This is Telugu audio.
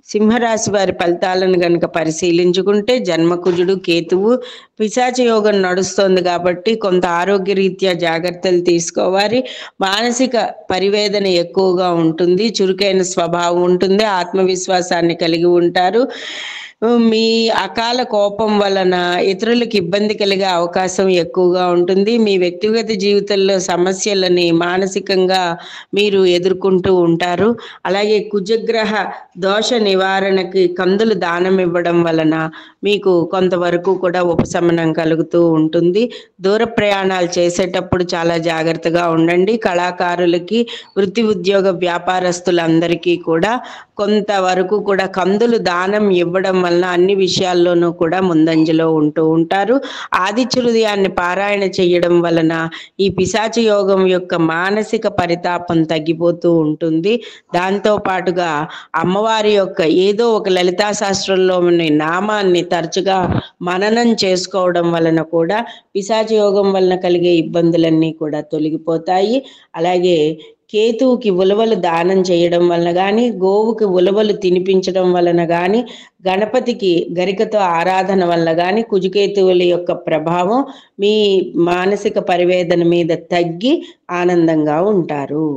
సింహరాశి వారి ఫలితాలను గనుక పరిశీలించుకుంటే జన్మకుజుడు కేతువు పిశాచ యోగం నడుస్తోంది కాబట్టి కొంత ఆరోగ్యరీత్యా జాగ్రత్తలు తీసుకోవాలి. మానసిక పరివేదన ఎక్కువగా ఉంటుంది. చురుకైన స్వభావం ఉంటుంది. ఆత్మవిశ్వాసాన్ని కలిగి ఉంటారు. మీ అకాల కోపం వలన ఇతరులకు ఇబ్బంది కలిగే అవకాశం ఎక్కువగా ఉంటుంది. మీ వ్యక్తిగత జీవితంలో సమస్యలని మానసికంగా మీరు ఎదుర్కొంటూ ఉంటారు. అలాగే కుజగ్రహ దోష నివారణకి కందులు దానం ఇవ్వడం వలన మీకు కొంతవరకు కూడా ఉపశమనం కలుగుతూ ఉంటుంది. దూర ప్రయాణాలు చేసేటప్పుడు చాలా జాగ్రత్తగా ఉండండి. కళాకారులకి, వృత్తి ఉద్యోగ వ్యాపారస్తులందరికీ కూడా కొంతవరకు కూడా కందులు దానం ఇవ్వడం వలన అన్ని విషయాల్లోనూ కూడా ముందంజలో ఉంటూ ఉంటారు. ఆదిత్య హృదయాన్ని పారాయణ చేయడం వలన ఈ పిశాచ యోగం యొక్క మానసిక పరితాపం తగ్గిపోతూ ఉంటుంది. దాంతో పాటుగా అమ్మవారి యొక్క ఏదో ఒక లలితా శాస్త్రంలోని నామాన్ని తరచుగా మననం చేసుకోవడం వలన కూడా పిశాచ యోగం వలన కలిగే ఇబ్బందులన్నీ కూడా తొలగిపోతాయి. అలాగే కేతువుకి ఉలవలు దానం చేయడం వలన కానీ, గోవుకి ఉలవలు తినిపించడం వలన కానీ, గణపతికి గరికతో ఆరాధన వల్ల కానీ కుజకేతువుల యొక్క ప్రభావం మీ మానసిక పరివేదన మీద తగ్గి ఆనందంగా ఉంటారు.